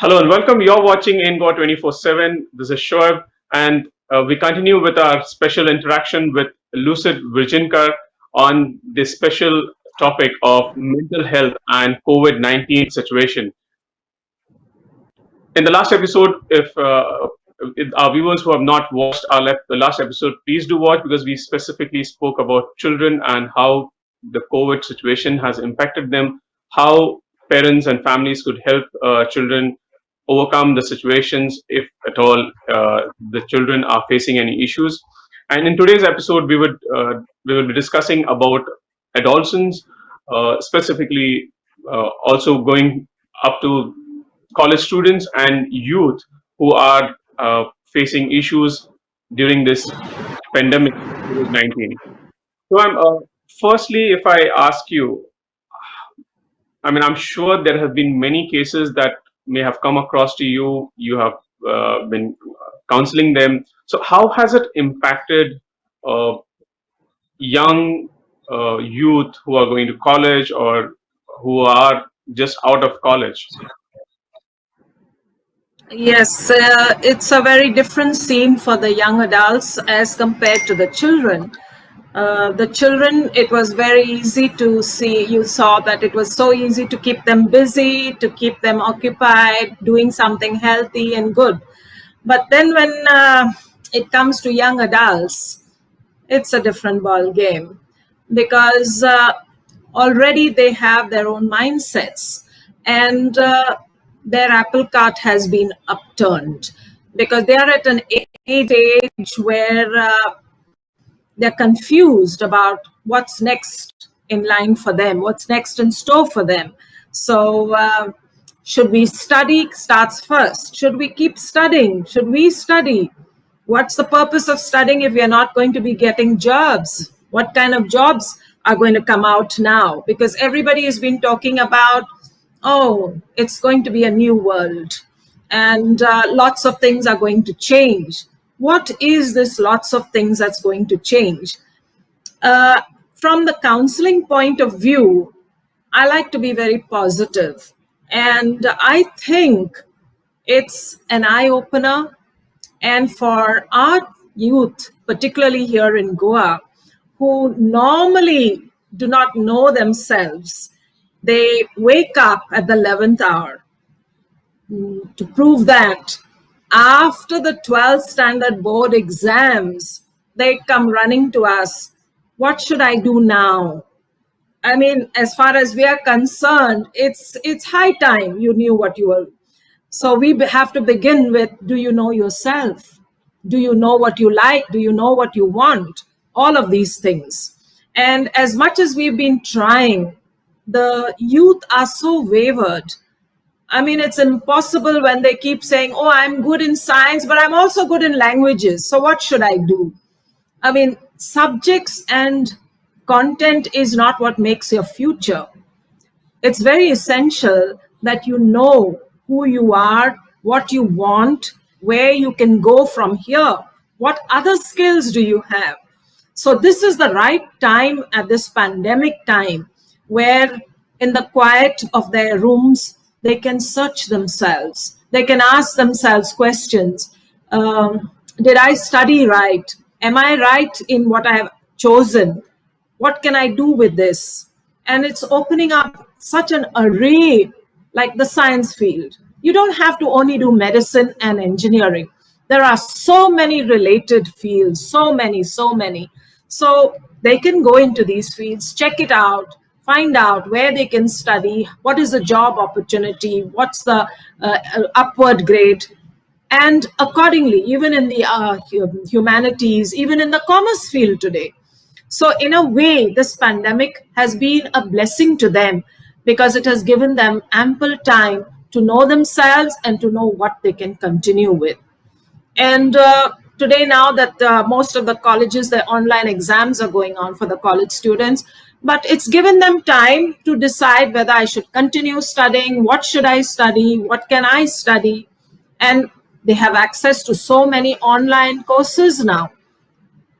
Hello and welcome. You're watching INGO 24/7. This is Shoaib, and we continue with our special interaction with Lucid Virginkar on this special topic of mental health and COVID-19 situation. In the last episode, if our viewers who have not watched the last episode, please do watch because we specifically spoke about children and how the COVID situation has impacted them, how parents and families could help children overcome the situations if at all the children are facing any issues. And in today's episode, we will be discussing about adolescents, specifically also going up to college students and youth who are facing issues during this pandemic COVID-19. So, firstly, if I ask you, I'm sure there have been many cases that may have come across to you. You have been counseling them. So, how has it impacted uh, young youth who are going to college or who are just out of college? Yes, it's a very different scene for the young adults as compared to the children. The children, it was very easy to see. You saw that it was so easy to keep them busy, to keep them occupied, doing something healthy and good. But then when it comes to young adults, it's a different ball game because already they have their own mindsets, and their apple cart has been upturned because they are at an age where they're confused about what's next in line for them, what's next in store for them. So should we study starts first. Should we keep studying? Should we study? What's the purpose of studying if we are not going to be getting jobs? What kind of jobs are going to come out now? Because everybody has been talking about, oh, it's going to be a new world and lots of things are going to change. What is this lots of things that's going to change? From the counseling point of view, I like to be very positive. And I think it's an eye-opener. And for our youth, particularly here in Goa, who normally do not know themselves, they wake up at the 11th hour to prove that after the 12th standard board exams, they come running to us. What should I do now? I mean, as far as we are concerned, it's high time you knew what you were. So we have to begin with, do you know yourself? Do you know what you like? Do you know what you want? All of these things. And as much as we've been trying, the youth are so wavered. I mean, it's impossible when they keep saying, oh, I'm good in science, but I'm also good in languages. So what should I do? I mean, subjects and content is not what makes your future. It's very essential that you know who you are, what you want, where you can go from here. What other skills do you have? So this is the right time at this pandemic time where in the quiet of their rooms, they can search themselves. They can ask themselves questions. Did I study right? Am I right in what I have chosen? What can I do with this? And it's opening up such an array like the science field. You don't have to only do medicine and engineering. There are so many related fields, so many. So they can go into these fields, check it out, find out where they can study, what is the job opportunity, what's the upward grade. And accordingly, even in the humanities, even in the commerce field today. So in a way, this pandemic has been a blessing to them because it has given them ample time to know themselves and to know what they can continue with. And today, now that most of the colleges, the online exams are going on for the college students, but it's given them time to decide whether I should continue studying, what should I study, what can I study. And they have access to so many online courses now.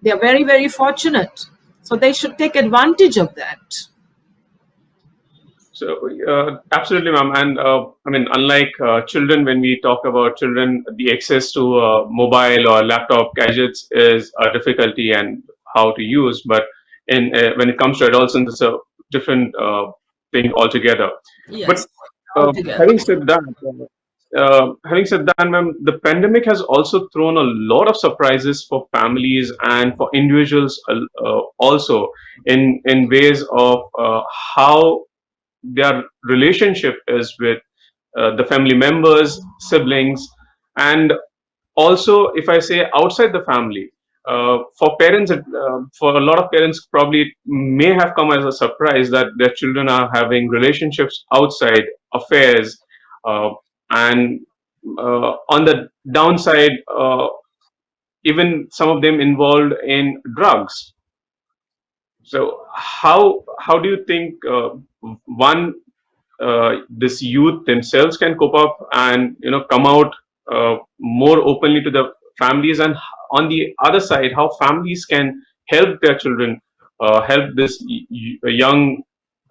They are very, very fortunate. So they should take advantage of that. So, absolutely, ma'am. And I mean, unlike children, when we talk about children, the access to mobile or laptop gadgets is a difficulty and how to use. But in when it comes to adolescents, it's a different thing altogether. But Yes, having altogether. said that, ma'am, the pandemic has also thrown a lot of surprises for families and for individuals also in ways of how their relationship is with the family members, siblings, and also, if I say outside the family, for parents, for a lot of parents, probably it may have come as a surprise that their children are having relationships outside, affairs, uh, and on the downside, even some of them involved in drugs. So how do you think one this youth themselves can cope up and come out more openly to the families, and on the other side, how families can help their children, help this young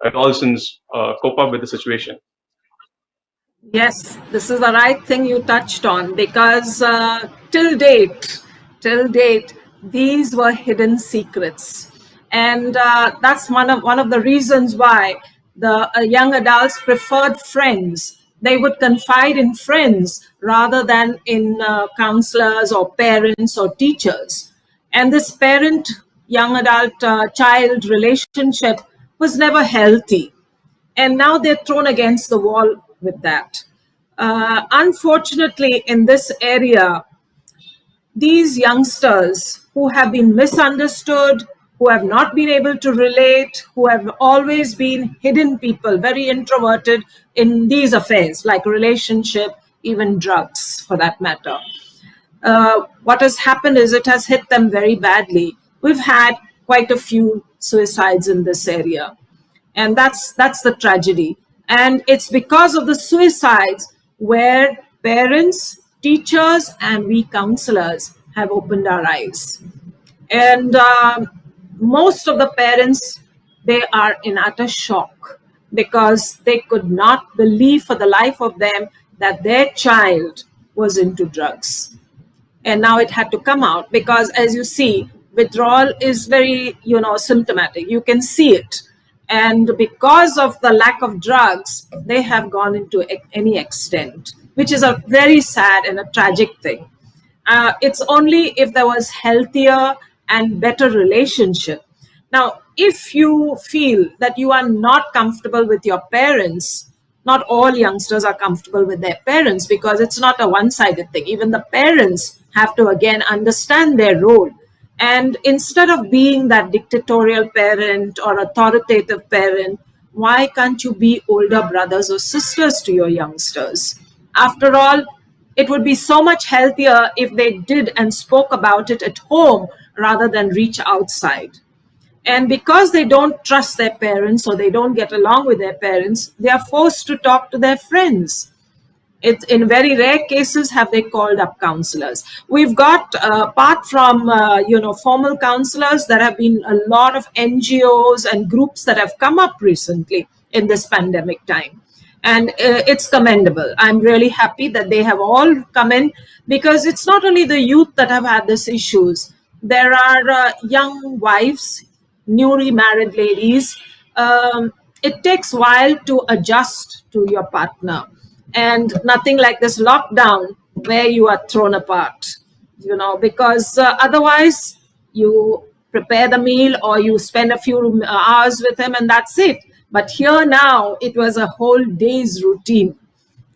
adolescents cope up with the situation? Yes, this is the right thing you touched on because till date, these were hidden secrets, and that's one of the reasons why the young adults preferred friends. They would confide in friends rather than in counselors or parents or teachers. And this parent young adult child relationship was never healthy, and now they're thrown against the wall with that. Unfortunately, in this area, these youngsters who have been misunderstood, who have not been able to relate, who have always been hidden people, very introverted in these affairs like relationship, even drugs for that matter. What has happened is it has hit them very badly. We've had quite a few suicides in this area, and that's the tragedy. And it's because of the suicides where parents, teachers, and we counselors have opened our eyes. And most of the parents, they are in utter shock because they could not believe for the life of them that their child was into drugs. And now it had to come out because, as you see, withdrawal is very symptomatic. You can see it, and because of the lack of drugs, they have gone into any extent, which is a very sad and a tragic thing. It's only if there was healthier and better relationship. Now, if you feel that you are not comfortable with your parents, not all youngsters are comfortable with their parents because it's not a one-sided thing. Even the parents have to again understand their role. And instead of being that dictatorial parent or authoritative parent, why can't you be older brothers or sisters to your youngsters? After all, it would be so much healthier if they did and spoke about it at home rather than reach outside. And because they don't trust their parents or they don't get along with their parents, they are forced to talk to their friends. It's in very rare cases have they called up counselors. We've got apart from formal counselors, there have been a lot of NGOs and groups that have come up recently in this pandemic time, and it's commendable. I'm really happy that they have all come in because it's not only the youth that have had these issues. There are young wives, newly married ladies. It takes a while to adjust to your partner, and nothing like this lockdown where you are thrown apart, because otherwise you prepare the meal or you spend a few hours with him and that's it. But here now it was a whole day's routine,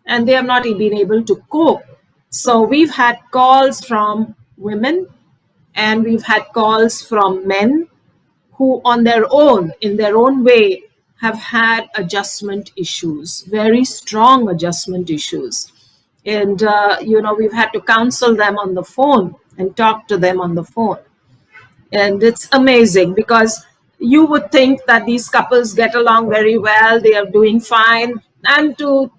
and they have not been able to cope. So we've had calls from women and we've had calls from men who on their own, in their own way, have had adjustment issues, very strong adjustment issues. And we've had to counsel them on the phone and talk to them on the phone. And it's amazing because you would think that these couples get along very well, they are doing fine, and to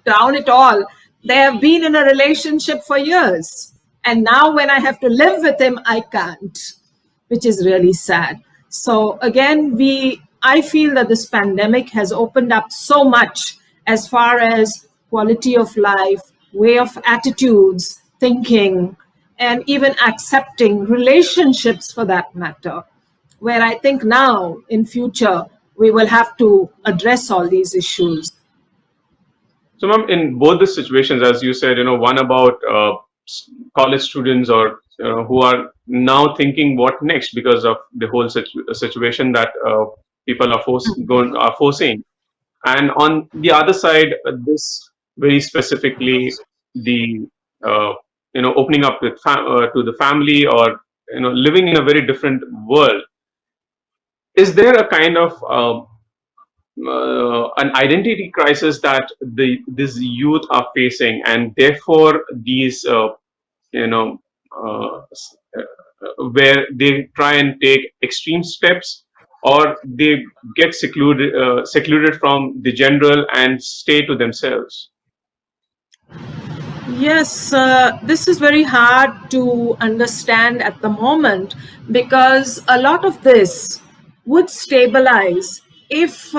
down it all, they have been in a relationship for years, and now when I have to live with him, I can't, which is really sad. So again, we I feel that this pandemic has opened up so much as far as quality of life, way of attitudes, thinking, and even accepting relationships for that matter, where I think now in future we will have to address all these issues. So, ma'am, in both the situations, as you said, one about college students or who are now thinking what next because of the whole situation that people are foreseeing, and on the other side, this very specifically the uh, opening up to the family, or living in a very different world. Is there a kind of an identity crisis that these youth are facing, and therefore these you know where they try and take extreme steps, or they get secluded from the general and stay to themselves? Yes, this is very hard to understand at the moment because a lot of this would stabilize if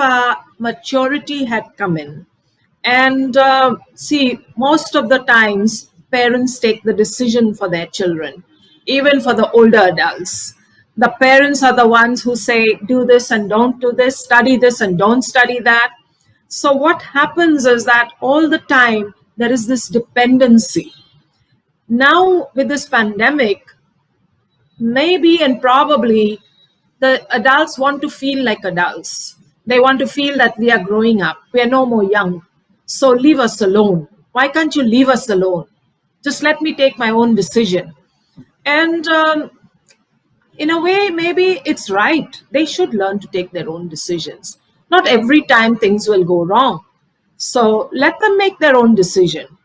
maturity had come in. And see, most of the times, parents take the decision for their children, even for the older adults. The parents are the ones who say, do this and don't do this, study this and don't study that. So, what happens is that all the time there is this dependency. Now, with this pandemic, maybe and probably the adults want to feel like adults. They want to feel that we are growing up, we are no more young. So, leave us alone. Why can't you leave us alone? Just let me take my own decision. And in a way, maybe it's right. They should learn to take their own decisions. Not every time things will go wrong. So let them make their own decision.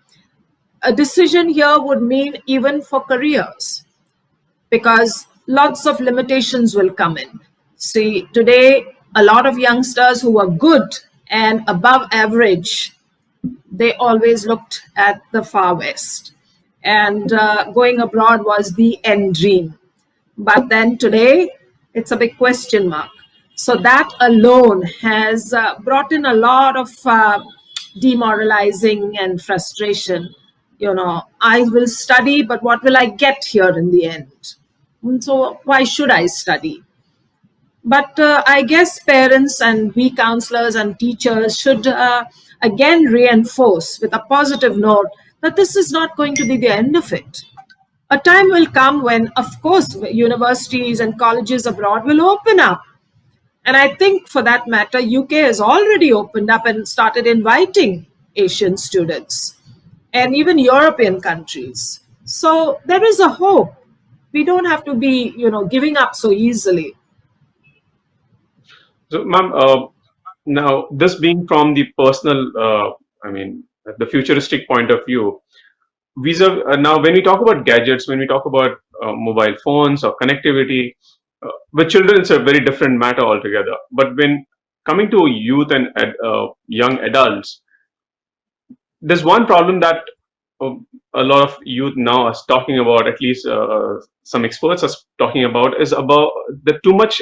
A decision here would mean even for careers, because lots of limitations will come in. See, today, a lot of youngsters who are good and above average, they always looked at the far west. And going abroad was the end dream. But then today, it's a big question mark. So that alone has brought in a lot of demoralizing and frustration. I will study, but what will I get here in the end? And so why should I study? But I guess parents and we counselors and teachers should again reinforce with a positive note that this is not going to be the end of it. A time will come when, of course, universities and colleges abroad will open up. And I think for that matter, UK has already opened up and started inviting Asian students and even European countries. So there is a hope. We don't have to be, giving up so easily. So, ma'am, now this being from the personal, I mean, the futuristic point of view, now when we talk about gadgets, when we talk about mobile phones or connectivity, with children it's a very different matter altogether. But when coming to youth and young adults, there's one problem that uh, a lot of youth now are talking about, at least some experts are talking about, is about the too much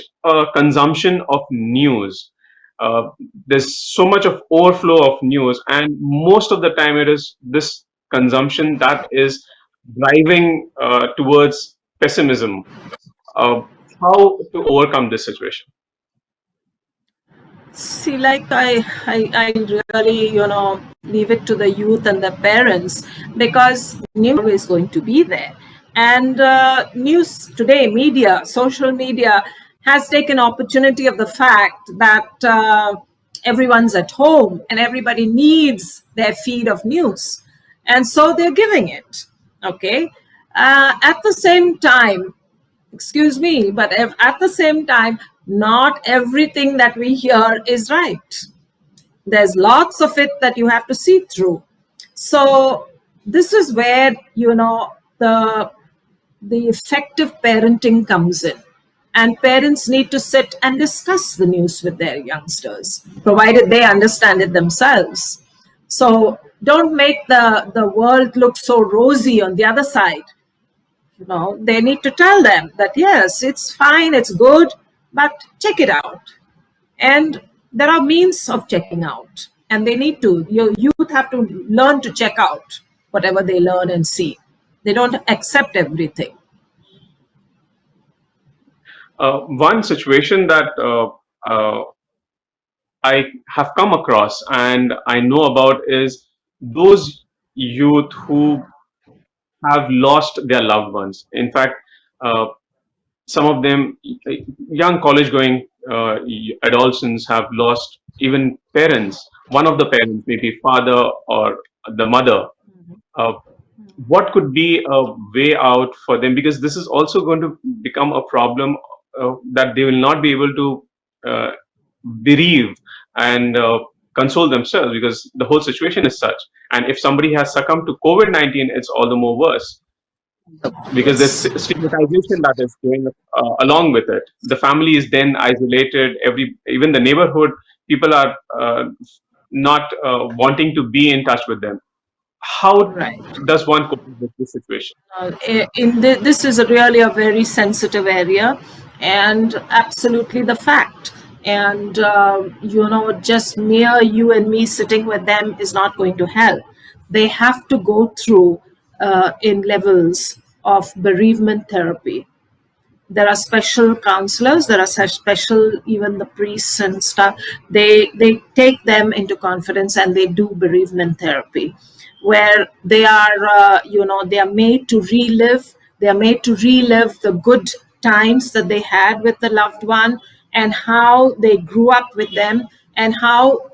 consumption of news. Uh, there's so much of overflow of news, and most of the time it is this consumption that is driving towards pessimism. Uh, how to overcome this situation? See, like I really, leave it to the youth and the parents because news is always going to be there. And news today, media, social media has taken opportunity of the fact that everyone's at home and everybody needs their feed of news. And so they're giving it. Okay. At the same time, excuse me, but if at the same time, not everything that we hear is right. There's lots of it that you have to see through. So this is where, the effective parenting comes in. And parents need to sit and discuss the news with their youngsters, provided they understand it themselves. So don't make the world look so rosy on the other side. They need to tell them that yes, it's fine, it's good, but check it out. And there are means of checking out, and they need to. Your youth have to learn to check out whatever they learn and see. They don't accept everything. One situation that I have come across and I know about is those youth who have lost their loved ones. In fact, uh, some of them, young college going adolescents, have lost even parents. One of the parents, maybe father or the mother. Uh, what could be a way out for them? Because this is also going to become a problem that they will not be able to uh, bereave and console themselves because the whole situation is such. And if somebody has succumbed to COVID-19, it's all the more worse because there's Yes. stigmatization that is going along with it. The family is then isolated. Even the neighborhood people are not wanting to be in touch with them. How Right. does one cope with this situation? This is really a very sensitive area, and absolutely the fact. And just mere you and me sitting with them is not going to help. They have to go through in levels of bereavement therapy. There are special counselors, there are such special, even the priests and stuff, they take them into confidence and they do bereavement therapy, where they are they are made to relive, they are made to relive the good times that they had with the loved one, and how they grew up with them, and how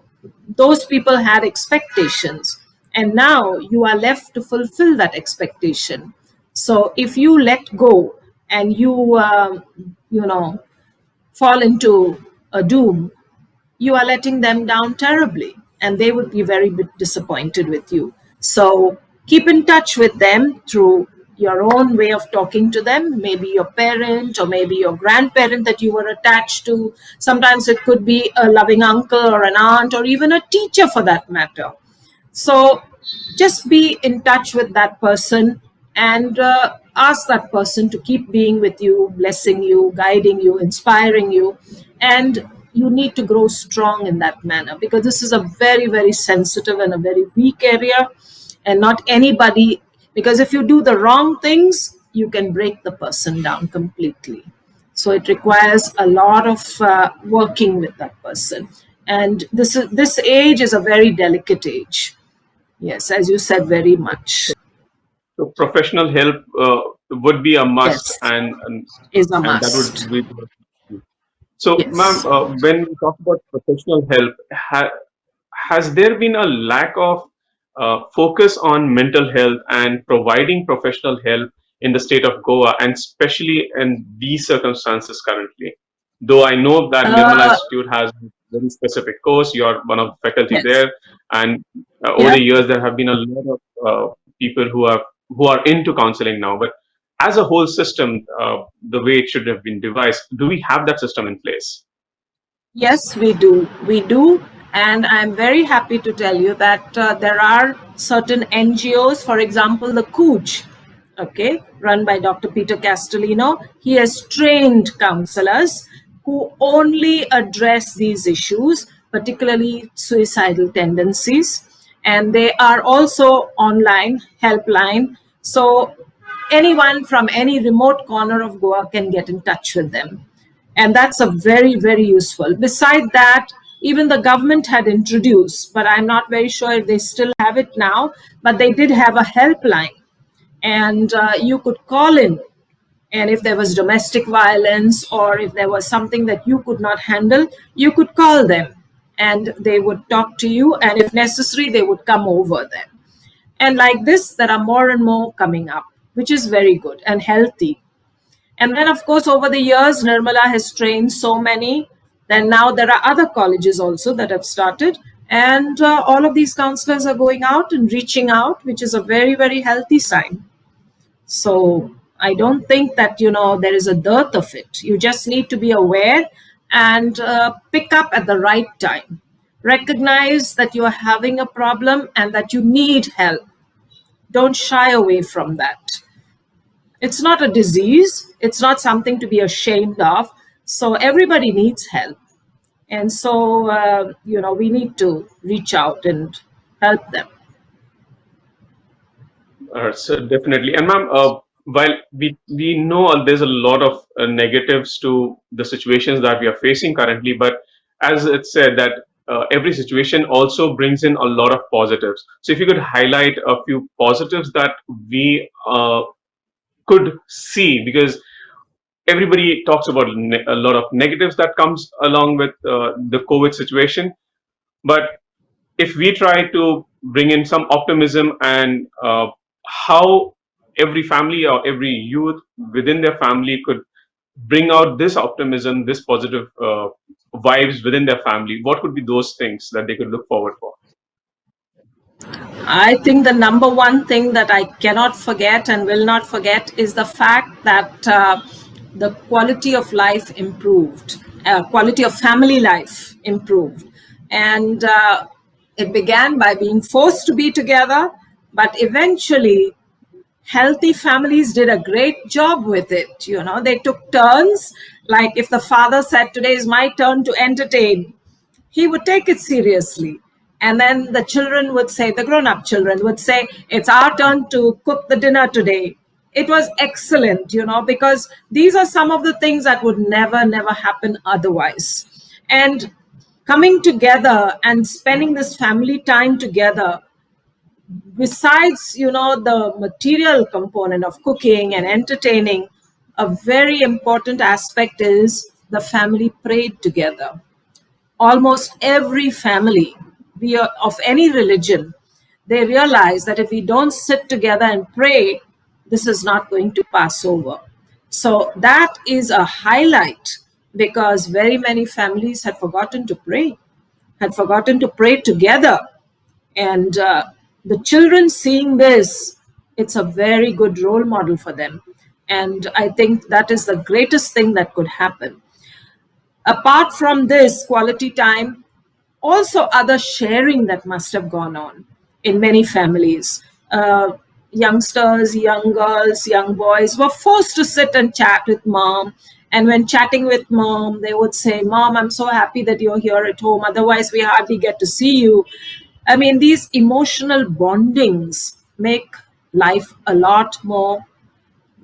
those people had expectations, and now you are left to fulfill that expectation. So if you let go and you you know fall into a doom, you are letting them down terribly, and they would be very disappointed with you. So keep in touch with them through your own way of talking to them, maybe your parent or maybe your grandparent that you were attached to. Sometimes it could be a loving uncle or an aunt or even a teacher for that matter. So just be in touch with that person, and ask that person to keep being with you, blessing you, guiding you, inspiring you. And you need to grow strong in that manner, because this is a very, very sensitive and a very weak area. And not anybody, because if you do the wrong things, you can break the person down completely. So it requires a lot of working with that person. And this age is a very delicate age. Yes, as you said, very much. So professional help would be a must, Yes, and is a and that would must. be. So, ma'am, Yes. when we talk about professional help, has there been a lack of focus on mental health and providing professional help in the state of Goa, and especially in these circumstances currently? Though I know that Nirmala Uh, Institute has a very specific course, you are one of the faculty yes. there, and over Yeah. the years there have been a lot of people who are into counseling now. But as a whole system, the way it should have been devised, do we have that system in place? Yes, we do. We do. And I'm very happy to tell you that there are certain NGOs, for example, the COOJ, okay, run by Dr. Peter Castellino. He has trained counselors who only address these issues, particularly suicidal tendencies. And they are also online helpline. So anyone from any remote corner of Goa can get in touch with them. And that's a very, very useful. Beside that, even the government had introduced, but I'm not very sure if they still have it now, but they did have a helpline, and you could call in. And if there was domestic violence or if there was something that you could not handle, you could call them and they would talk to you. And if necessary, they would come over them. And like this, there are more and more coming up, which is very good and healthy. And then, of course, over the years, Nirmala has trained so many. Then now there are other colleges also that have started. And all of these counselors are going out and reaching out, which is a very, very healthy sign. So I don't think that, there is a dearth of it. You just need to be aware and pick up at the right time. Recognize that you are having a problem and that you need help. Don't shy away from that. It's not a disease. It's not something to be ashamed of. So everybody needs help. And so, we need to reach out and help them. So definitely, and ma'am, while we know there's a lot of negatives to the situations that we are facing currently, but as it said that every situation also brings in a lot of positives. So if you could highlight a few positives that we could see, because everybody talks about a lot of negatives that comes along with the COVID situation, but if we try to bring in some optimism and how every family or every youth within their family could bring out this optimism, this positive vibes within their family, what could be those things that they could look forward for? I think the number one thing that I cannot forget and will not forget is the fact that the quality of life improved, quality of family life improved. And it began by being forced to be together, but eventually healthy families did a great job with it. They took turns. Like if the father said, "Today is my turn to entertain," he would take it seriously. And then the children would say, the grown up children would say, "It's our turn to cook the dinner today." It was excellent, because these are some of the things that would never, never happen otherwise. And coming together and spending this family time together, besides the material component of cooking and entertaining, a very important aspect is the family prayed together. Almost every family, of any religion, they realize that if we don't sit together and pray, this is not going to pass over. So that is a highlight, because very many families had forgotten to pray together. And the children seeing this, it's a very good role model for them. And I think that is the greatest thing that could happen. Apart from this quality time, also other sharing that must have gone on in many families. Youngsters, young girls, young boys were forced to sit and chat with mom. And when chatting with mom, they would say, "Mom, I'm so happy that you're here at home. Otherwise, we hardly get to see you." I mean, these emotional bondings make life a lot more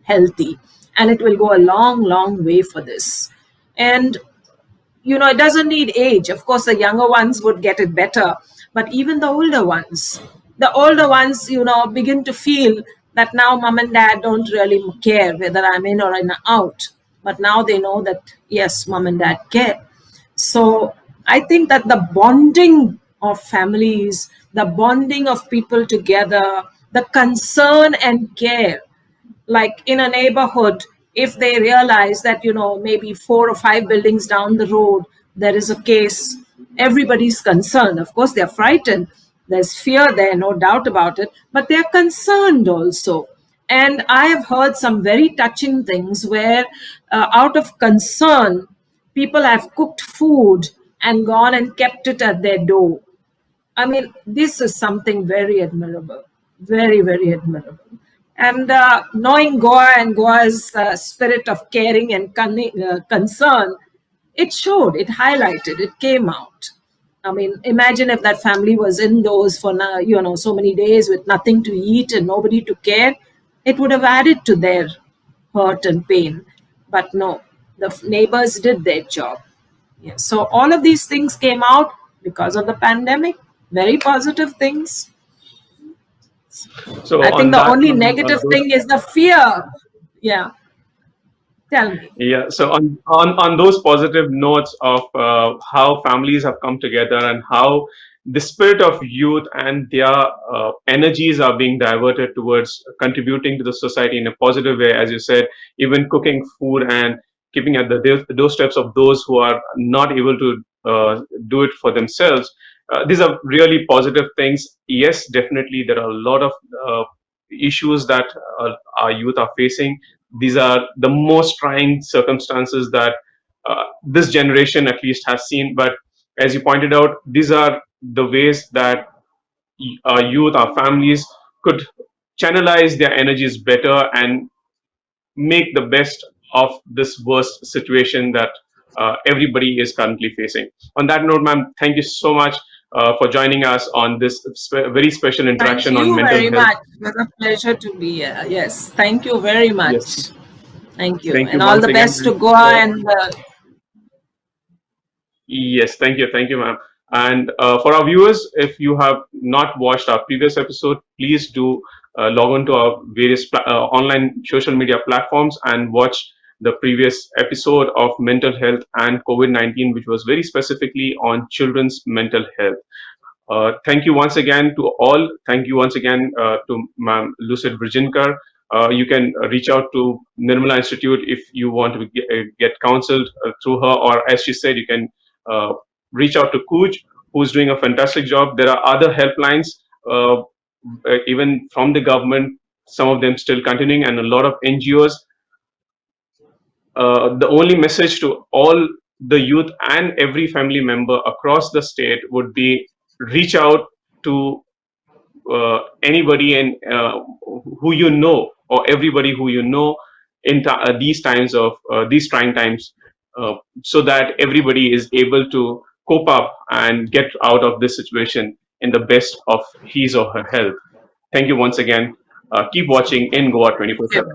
healthy. And it will go a long, long way for this. And it doesn't need age. Of course, the younger ones would get it better, but even the older ones, begin to feel that now mom and dad don't really care whether I'm in or in out. But now they know that, yes, mom and dad care. So I think that the bonding of families, the bonding of people together, the concern and care, like in a neighborhood, if they realize that maybe 4 or 5 buildings down the road there is a case, everybody's concerned. Of course they're frightened, there's fear there, no doubt about it, but they're concerned also. And I have heard some very touching things where out of concern, people have cooked food and gone and kept it at their door. I mean, this is something very admirable, very, very admirable. And knowing Goa and Goa's spirit of caring and concern, it showed, it highlighted, it came out. I mean, imagine if that family was indoors for now, so many days with nothing to eat and nobody to care. It would have added to their hurt and pain. But no, the neighbors did their job. Yeah. So all of these things came out because of the pandemic. Very positive things. So I think on the that, only negative thing is the fear. Yeah. Tell me. yeah, so on those positive notes of how families have come together and how the spirit of youth and their energies are being diverted towards contributing to the society in a positive way, as you said, even cooking food and keeping at the doorsteps of those who are not able to do it for themselves. These are really positive things. Yes, definitely, there are a lot of issues that our youth are facing. These are the most trying circumstances that this generation at least has seen. But as you pointed out, these are the ways that our youth, our families could channelize their energies better and make the best of this worst situation that everybody is currently facing. On that note, ma'am, thank you so much for joining us on this very special Thank interaction on you mental very health. much. It was a pleasure to be here. Yes, thank you very Yes, much. Thank you. thank you And all once the again. best to Goa and Yes, thank you, ma'am. And for our viewers, if you have not watched our previous episode, please do log on to our various online social media platforms and watch the previous episode of mental health and COVID-19, which was very specifically on children's mental health. Thank you once again to all. Thank you once again to Ma'am Lucid Virginkar. You can reach out to Nirmala Institute if you want to get counseled through her, or as she said, you can uh, reach out to Kuj, who's doing a fantastic job. There are other helplines, uh, even from the government, some of them still continuing, and a lot of NGOs. The only message to all the youth and every family member across the state would be reach out to anybody and who you know, or everybody who you know in these times of these trying times, so that everybody is able to cope up and get out of this situation in the best of his or her health. Thank you once again. Keep watching in Goa thank you. 24/7.